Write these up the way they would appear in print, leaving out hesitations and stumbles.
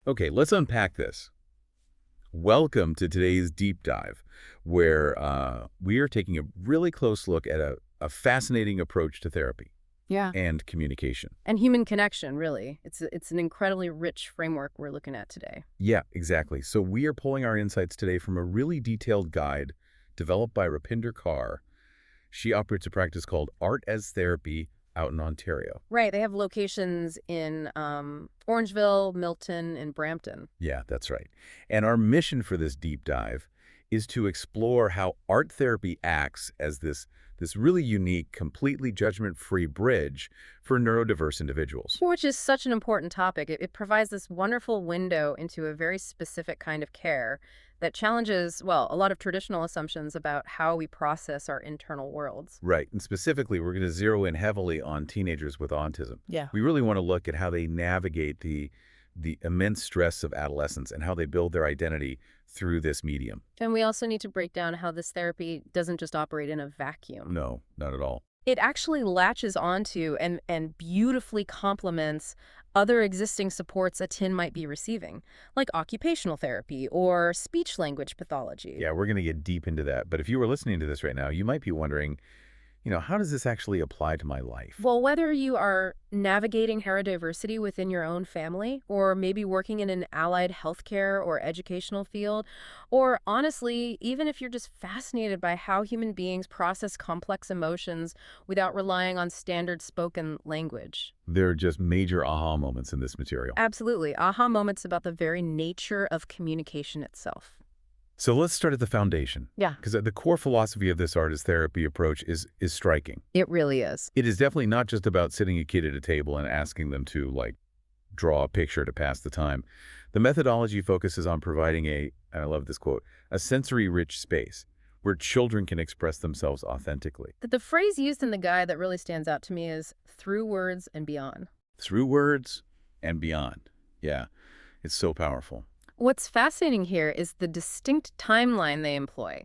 Okay, let's unpack this. Welcome to today's deep dive, where we are taking a really close look at a fascinating approach to therapy Yeah. and communication. And human connection, really. It's an incredibly rich framework we're looking at today. Yeah, exactly. So we are pulling our insights today from a really detailed guide developed by Rupinder Kaur. She operates a practice called Art as Therapy out in Ontario. Right. They have locations in Orangeville, Milton, and Brampton. Yeah, that's right. And our mission for this deep dive is to explore how art therapy acts as this really unique, completely judgment-free bridge for neurodiverse individuals. Which is such an important topic. It provides this wonderful window into a very specific kind of care that challenges, well, a lot of traditional assumptions about how we process our internal worlds. Right, and specifically, we're going to zero in heavily on teenagers with autism. Yeah. We really want to look at how they navigate the immense stress of adolescence and how they build their identity through this medium. And we also need to break down how this therapy doesn't just operate in a vacuum. No, not at all. It actually latches onto and beautifully complements other existing supports a teen might be receiving, like occupational therapy or speech-language pathology. Yeah, we're going to get deep into that. But if you were listening to this right now, you might be wondering, how does this actually apply to my life? Well, whether you are navigating neurodiversity within your own family, or maybe working in an allied healthcare or educational field, or honestly, even if you're just fascinated by how human beings process complex emotions without relying on standard spoken language. There are just major aha moments in this material. Absolutely. Aha moments about the very nature of communication itself. So let's start at the foundation. Yeah. Because the core philosophy of this art as therapy approach is striking. It really is. It is definitely not just about sitting a kid at a table and asking them to, like, draw a picture to pass the time. The methodology focuses on providing and I love this quote, a sensory-rich space where children can express themselves authentically. The phrase used in the guide that really stands out to me is through words and beyond. Through words and beyond. Yeah, it's so powerful. What's fascinating here is the distinct timeline they employ.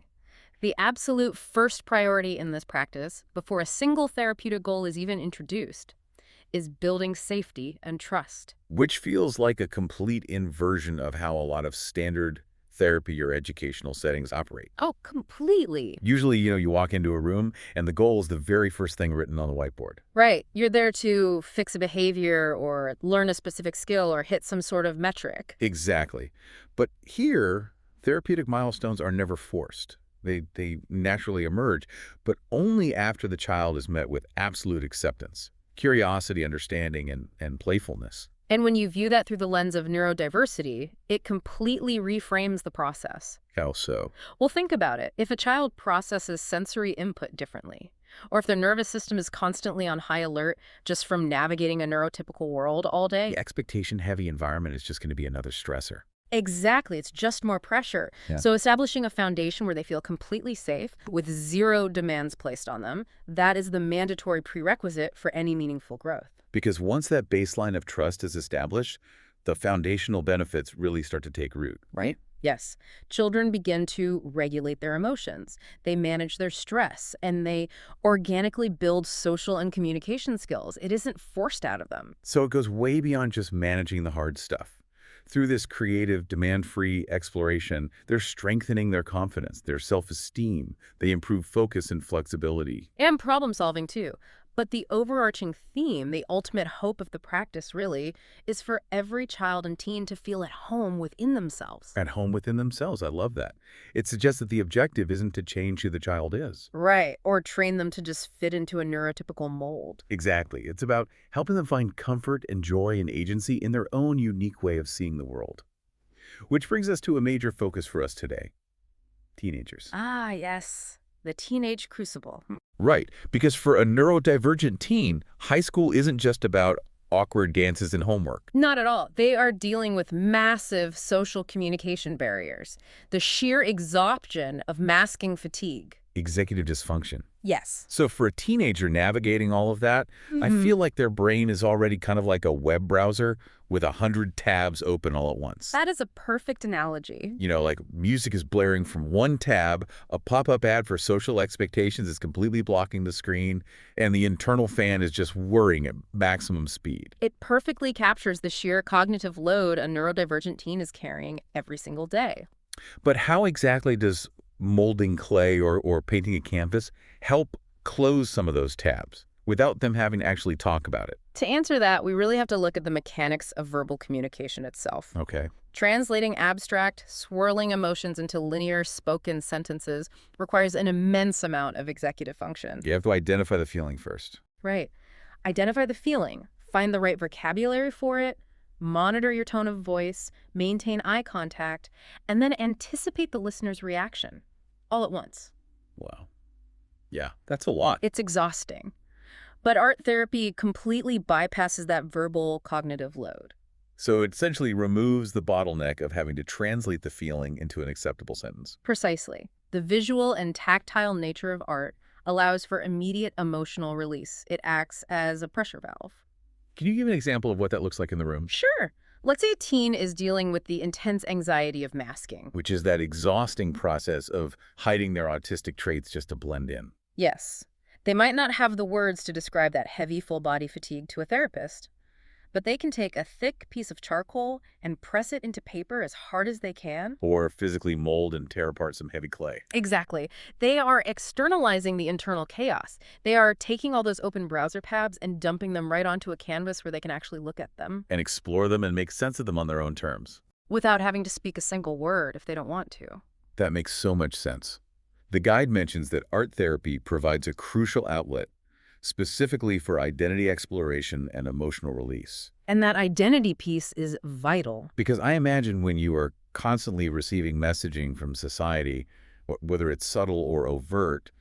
The absolute first priority in this practice, before a single therapeutic goal is even introduced, is building safety and trust. Which feels like a complete inversion of how a lot of standard therapy or educational settings operate. Oh, completely. Usually, you walk into a room and the goal is the very first thing written on the whiteboard. Right. You're there to fix a behavior or learn a specific skill or hit some sort of metric. Exactly. But here, therapeutic milestones are never forced. They naturally emerge, but only after the child is met with absolute acceptance, curiosity, understanding, and playfulness. And when you view that through the lens of neurodiversity, it completely reframes the process. How so? Well, think about it. If a child processes sensory input differently, or if their nervous system is constantly on high alert just from navigating a neurotypical world all day. The expectation-heavy environment is just going to be another stressor. Exactly. It's just more pressure. Yeah. So establishing a foundation where they feel completely safe with zero demands placed on them, that is the mandatory prerequisite for any meaningful growth. Because once that baseline of trust is established, the foundational benefits really start to take root, right? Yes. Children begin to regulate their emotions. They manage their stress, and they organically build social and communication skills. It isn't forced out of them. So it goes way beyond just managing the hard stuff. Through this creative, demand-free exploration, they're strengthening their confidence, their self-esteem. They improve focus and flexibility. And problem solving, too. But the overarching theme, the ultimate hope of the practice, really, is for every child and teen to feel at home within themselves. At home within themselves. I love that. It suggests that the objective isn't to change who the child is. Right. Or train them to just fit into a neurotypical mold. Exactly. It's about helping them find comfort and joy and agency in their own unique way of seeing the world. Which brings us to a major focus for us today. Teenagers. Ah, yes. The teenage crucible. Right, because for a neurodivergent teen, high school isn't just about awkward dances and homework. Not at all. They are dealing with massive social communication barriers, the sheer exhaustion of masking fatigue. executive dysfunction. Yes. So for a teenager navigating all of that, I feel like their brain is already kind of like a web browser with 100 tabs open all at once. That is a perfect analogy. You know, like music is blaring from one tab, a pop-up ad for social expectations is completely blocking the screen, and the internal fan is just whirring at maximum speed. It perfectly captures the sheer cognitive load a neurodivergent teen is carrying every single day. But how exactly does molding clay or painting a canvas help close some of those tabs without them having to actually talk about it? To answer that, we really have to look at the mechanics of verbal communication itself. Okay. Translating abstract, swirling emotions into linear, spoken sentences requires an immense amount of executive function. You have to identify the feeling first. Right. Identify the feeling, find the right vocabulary for it, monitor your tone of voice, maintain eye contact, and then anticipate the listener's reaction, all at once. Wow. Yeah, that's a lot. It's exhausting. But art therapy completely bypasses that verbal cognitive load. So it essentially removes the bottleneck of having to translate the feeling into an acceptable sentence. Precisely. The visual and tactile nature of art allows for immediate emotional release. It acts as a pressure valve. Can you give an example of what that looks like in the room? Sure. Let's say a teen is dealing with the intense anxiety of masking. Which is that exhausting process of hiding their autistic traits just to blend in. Yes. They might not have the words to describe that heavy full-body fatigue to a therapist, but they can take a thick piece of charcoal and press it into paper as hard as they can. Or physically mold and tear apart some heavy clay. Exactly. They are externalizing the internal chaos. They are taking all those open browser tabs and dumping them right onto a canvas where they can actually look at them. And explore them and make sense of them on their own terms. Without having to speak a single word if they don't want to. That makes so much sense. The guide mentions that art therapy provides a crucial outlet, specifically for identity exploration and emotional release. And that identity piece is vital. Because I imagine when you are constantly receiving messaging from society, whether it's subtle or overt,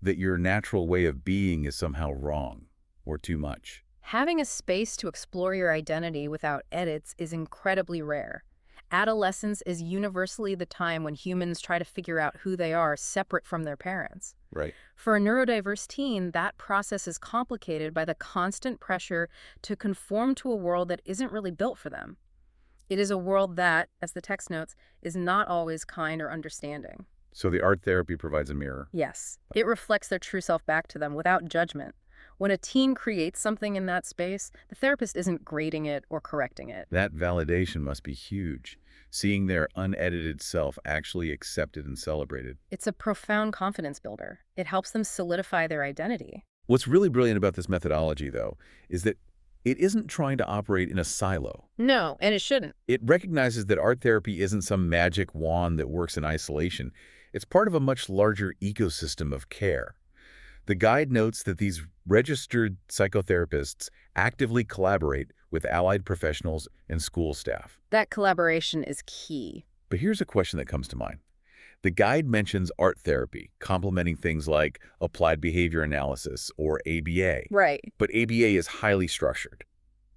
that your natural way of being is somehow wrong or too much. Having a space to explore your identity without edits is incredibly rare. Adolescence is universally the time when humans try to figure out who they are separate from their parents. Right. For a neurodiverse teen, that process is complicated by the constant pressure to conform to a world that isn't really built for them. It is a world that, as the text notes, is not always kind or understanding. So the art therapy provides a mirror. Yes, it reflects their true self back to them without judgment. When a teen creates something in that space, the therapist isn't grading it or correcting it. That validation must be huge, seeing their unedited self actually accepted and celebrated. It's a profound confidence builder. It helps them solidify their identity. What's really brilliant about this methodology, though, is that it isn't trying to operate in a silo. No, and it shouldn't. It recognizes that art therapy isn't some magic wand that works in isolation. It's part of a much larger ecosystem of care. The guide notes that these registered psychotherapists actively collaborate with allied professionals and school staff. That collaboration is key. But here's a question that comes to mind. The guide mentions art therapy, complementing things like applied behavior analysis or ABA. Right. But ABA is highly structured.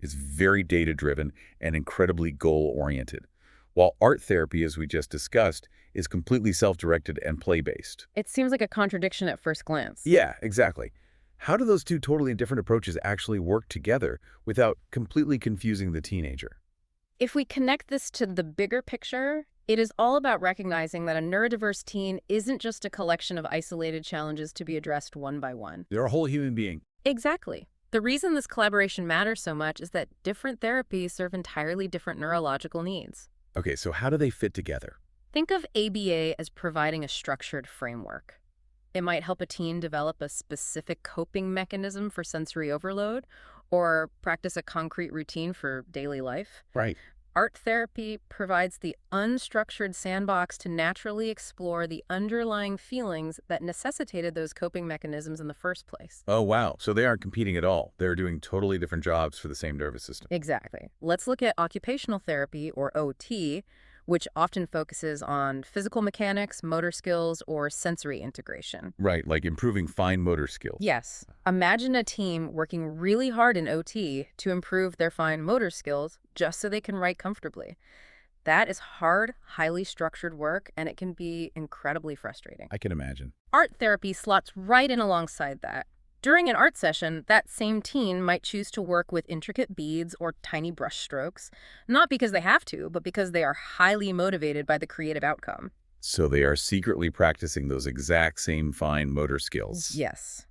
It's very data-driven and incredibly goal-oriented, while art therapy, as we just discussed, is completely self-directed and play-based. It seems like a contradiction at first glance. Yeah, exactly. How do those two totally different approaches actually work together without completely confusing the teenager? If we connect this to the bigger picture, it is all about recognizing that a neurodiverse teen isn't just a collection of isolated challenges to be addressed one by one. They're a whole human being. Exactly. The reason this collaboration matters so much is that different therapies serve entirely different neurological needs. Okay, so how do they fit together? Think of ABA as providing a structured framework. It might help a teen develop a specific coping mechanism for sensory overload or practice a concrete routine for daily life. Right. Art therapy provides the unstructured sandbox to naturally explore the underlying feelings that necessitated those coping mechanisms in the first place. Oh, wow. So they aren't competing at all. They're doing totally different jobs for the same nervous system. Exactly. Let's look at occupational therapy, or OT, which often focuses on physical mechanics, motor skills, or sensory integration. Right, like improving fine motor skills. Yes. Imagine a team working really hard in OT to improve their fine motor skills just so they can write comfortably. That is hard, highly structured work, and it can be incredibly frustrating. I can imagine. Art therapy slots right in alongside that. During an art session, that same teen might choose to work with intricate beads or tiny brush strokes, not because they have to, but because they are highly motivated by the creative outcome. So they are secretly practicing those exact same fine motor skills. Yes.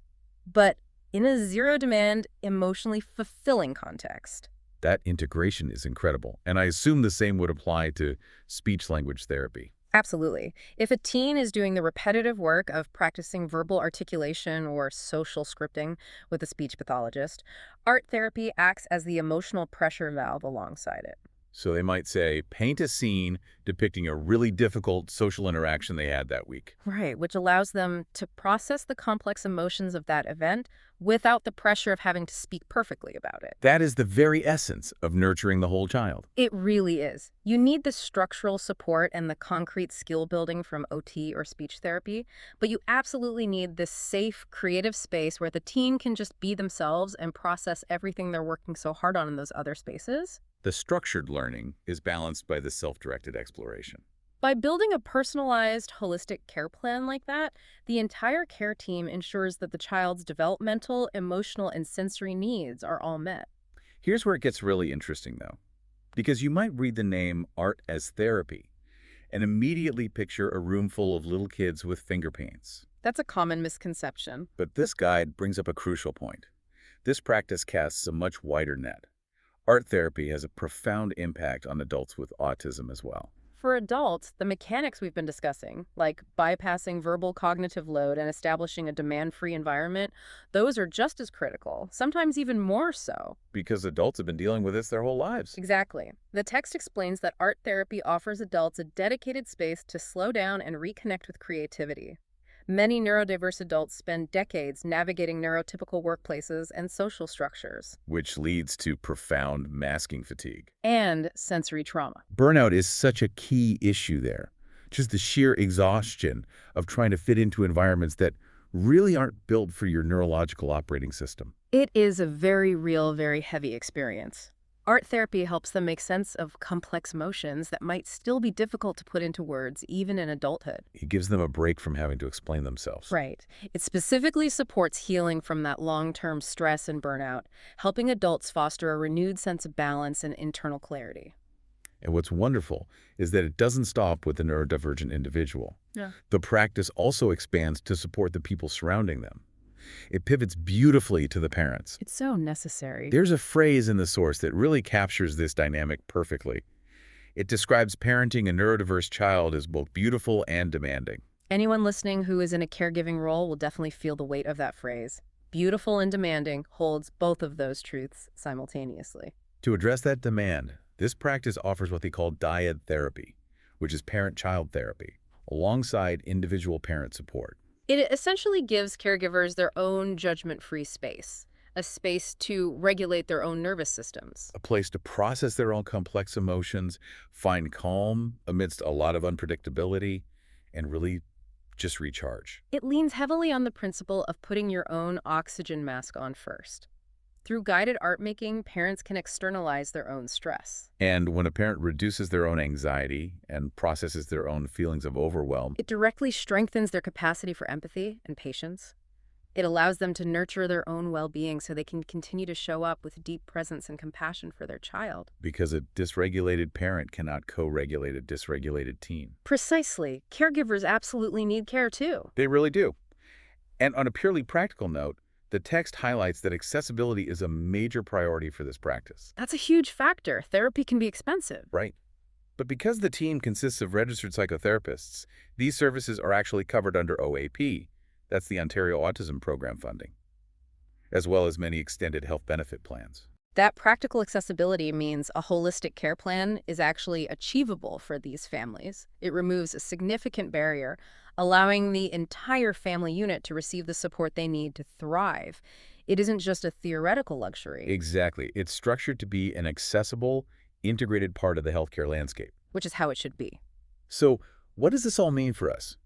But in a zero-demand, emotionally fulfilling context. That integration is incredible. And I assume the same would apply to speech-language therapy. Absolutely. If a teen is doing the repetitive work of practicing verbal articulation or social scripting with a speech pathologist, art therapy acts as the emotional pressure valve alongside it. So they might say, paint a scene depicting a really difficult social interaction they had that week. Right, which allows them to process the complex emotions of that event without the pressure of having to speak perfectly about it. That is the very essence of nurturing the whole child. It really is. You need the structural support and the concrete skill building from OT or speech therapy, but you absolutely need this safe, creative space where the teen can just be themselves and process everything they're working so hard on in those other spaces. The structured learning is balanced by the self-directed exploration. By building a personalized, holistic care plan like that, the entire care team ensures that the child's developmental, emotional, and sensory needs are all met. Here's where it gets really interesting, though, because you might read the name art as therapy and immediately picture a room full of little kids with finger paints. That's a common misconception. But this guide brings up a crucial point. This practice casts a much wider net. Art therapy has a profound impact on adults with autism as well. For adults, the mechanics we've been discussing, like bypassing verbal cognitive load and establishing a demand-free environment, those are just as critical, sometimes even more so. Because adults have been dealing with this their whole lives. Exactly. The text explains that art therapy offers adults a dedicated space to slow down and reconnect with creativity. Many neurodiverse adults spend decades navigating neurotypical workplaces and social structures. Which leads to profound masking fatigue. And sensory trauma. Burnout is such a key issue there. Just the sheer exhaustion of trying to fit into environments that really aren't built for your neurological operating system. It is a very real, very heavy experience. Art therapy helps them make sense of complex emotions that might still be difficult to put into words, even in adulthood. It gives them a break from having to explain themselves. Right. It specifically supports healing from that long-term stress and burnout, helping adults foster a renewed sense of balance and internal clarity. And what's wonderful is that it doesn't stop with the neurodivergent individual. Yeah. The practice also expands to support the people surrounding them. It pivots beautifully to the parents. It's so necessary. There's a phrase in the source that really captures this dynamic perfectly. It describes parenting a neurodiverse child as both beautiful and demanding. Anyone listening who is in a caregiving role will definitely feel the weight of that phrase. Beautiful and demanding holds both of those truths simultaneously. To address that demand, this practice offers what they call dyad therapy, which is parent-child therapy, alongside individual parent support. It essentially gives caregivers their own judgment-free space, a space to regulate their own nervous systems. A place to process their own complex emotions, find calm amidst a lot of unpredictability, and really just recharge. It leans heavily on the principle of putting your own oxygen mask on first. Through guided art making, parents can externalize their own stress. And when a parent reduces their own anxiety and processes their own feelings of overwhelm, It directly strengthens their capacity for empathy and patience. It allows them to nurture their own well-being so they can continue to show up with deep presence and compassion for their child. because a dysregulated parent cannot co-regulate a dysregulated teen. Precisely. Caregivers absolutely need care too. They really do. And on a purely practical note, the text highlights that accessibility is a major priority for this practice. That's a huge factor. Therapy can be expensive. Right. But because the team consists of registered psychotherapists, these services are actually covered under OAP, that's the Ontario Autism Program funding, as well as many extended health benefit plans. That practical accessibility means a holistic care plan is actually achievable for these families. It removes a significant barrier, allowing the entire family unit to receive the support they need to thrive. It isn't just a theoretical luxury, Exactly. It's structured to be an accessible, integrated part of the healthcare landscape. which is how it should be. So, what does this all mean for us?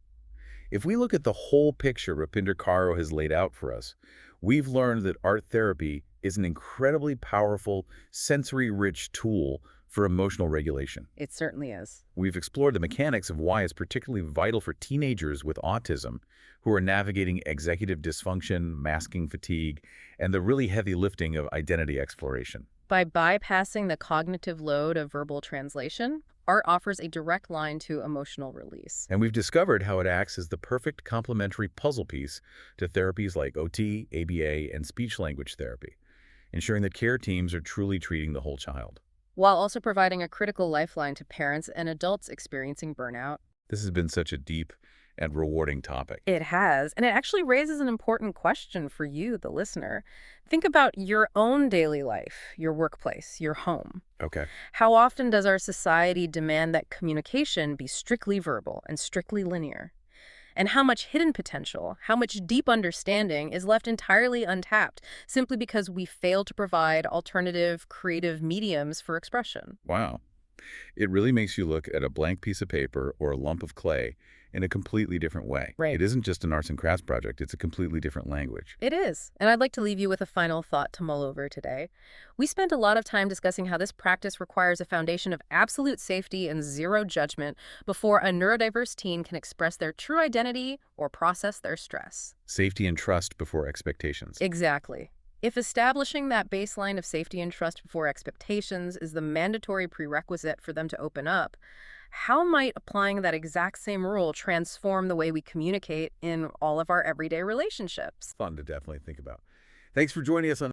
If we look at the whole picture Rupinder Karo has laid out for us, we've learned that art therapy is an incredibly powerful, sensory-rich tool for emotional regulation. It certainly is. We've explored the mechanics of why it's particularly vital for teenagers with autism who are navigating executive dysfunction, masking fatigue, and the really heavy lifting of identity exploration. By bypassing the cognitive load of verbal translation, art offers a direct line to emotional release. And we've discovered how it acts as the perfect complementary puzzle piece to therapies like OT, ABA, and speech-language therapy, ensuring that care teams are truly treating the whole child. While also providing a critical lifeline to parents and adults experiencing burnout. This has been such a deep and rewarding topic. It has, and it actually raises an important question for you, the listener. Think about your own daily life, your workplace, your home. Okay. How often does our society demand that communication be strictly verbal and strictly linear? And how much hidden potential, how much deep understanding is left entirely untapped simply because we fail to provide alternative, creative mediums for expression? Wow. It really makes you look at a blank piece of paper or a lump of clay in a completely different way. Right. It isn't just an arts and crafts project, it's a completely different language. It is. And I'd like to leave you with a final thought to mull over today. We spent a lot of time discussing how this practice requires a foundation of absolute safety and zero judgment before a neurodiverse teen can express their true identity or process their stress. Safety and trust before expectations. Exactly. If establishing that baseline of safety and trust before expectations is the mandatory prerequisite for them to open up, how might applying that exact same rule transform the way we communicate in all of our everyday relationships? Fun to definitely think about. Thanks for joining us on